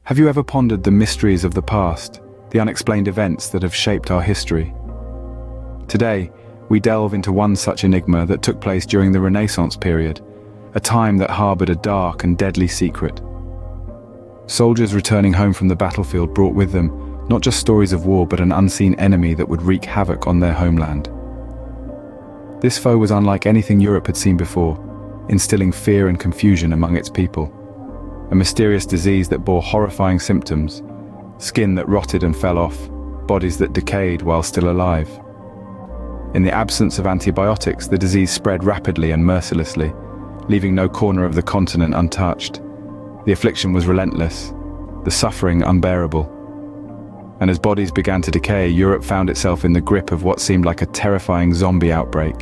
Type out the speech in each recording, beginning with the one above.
Have you ever pondered the mysteries of the past, the unexplained events that have shaped our history? Today, we delve into one such enigma that took place during the Renaissance period, a time that harbored a dark and deadly secret. Soldiers returning home from the battlefield brought with them not just stories of war but an unseen enemy that would wreak havoc on their homeland. This foe was unlike anything Europe had seen before, instilling fear and confusion among its people. A mysterious disease that bore horrifying symptoms, skin that rotted and fell off, bodies that decayed while still alive. In the absence of antibiotics, the disease spread rapidly and mercilessly, leaving no corner of the continent untouched. The affliction was relentless, the suffering unbearable. And as bodies began to decay, Europe found itself in the grip of what seemed like a terrifying zombie outbreak.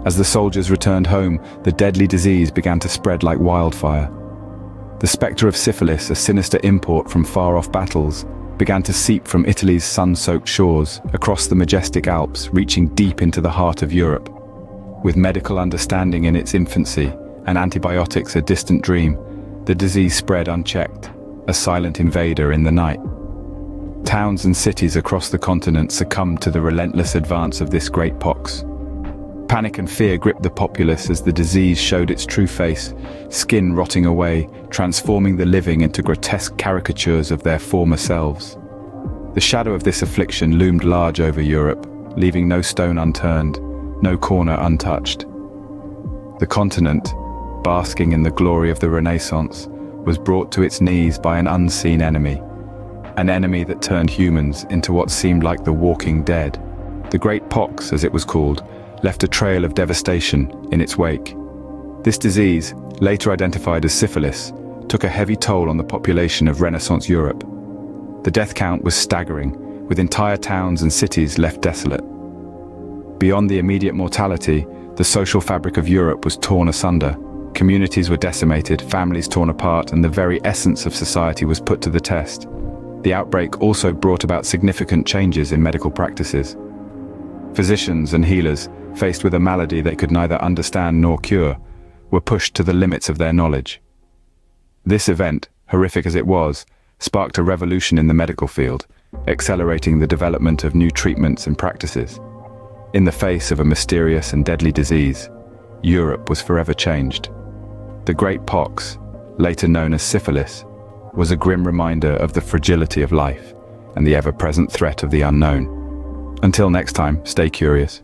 As the soldiers returned home, the deadly disease began to spread like wildfire. The spectre of syphilis, a sinister import from far-off battles, began to seep from Italy's sun-soaked shores, across the majestic Alps, reaching deep into the heart of Europe. With medical understanding in its infancy and antibiotics a distant dream, the disease spread unchecked, a silent invader in the night. Towns and cities across the continent succumbed to the relentless advance of this great pox. Panic and fear gripped the populace as the disease showed its true face, skin rotting away, transforming the living into grotesque caricatures of their former selves. The shadow of this affliction loomed large over Europe, leaving no stone unturned, no corner untouched. The continent, basking in the glory of the Renaissance, was brought to its knees by an unseen enemy. An enemy that turned humans into what seemed like the walking dead. The Great Pox, as it was called, left a trail of devastation in its wake. This disease, later identified as syphilis, took a heavy toll on the population of Renaissance Europe. The death count was staggering, with entire towns and cities left desolate. Beyond the immediate mortality, the social fabric of Europe was torn asunder. Communities were decimated, families torn apart, and the very essence of society was put to the test. The outbreak also brought about significant changes in medical practices. Physicians and healers, faced with a malady they could neither understand nor cure, were pushed to the limits of their knowledge. This event, horrific as it was, sparked a revolution in the medical field, accelerating the development of new treatments and practices. In the face of a mysterious and deadly disease, Europe was forever changed. The Great Pox, later known as syphilis, was a grim reminder of the fragility of life and the ever-present threat of the unknown. Until next time, stay curious.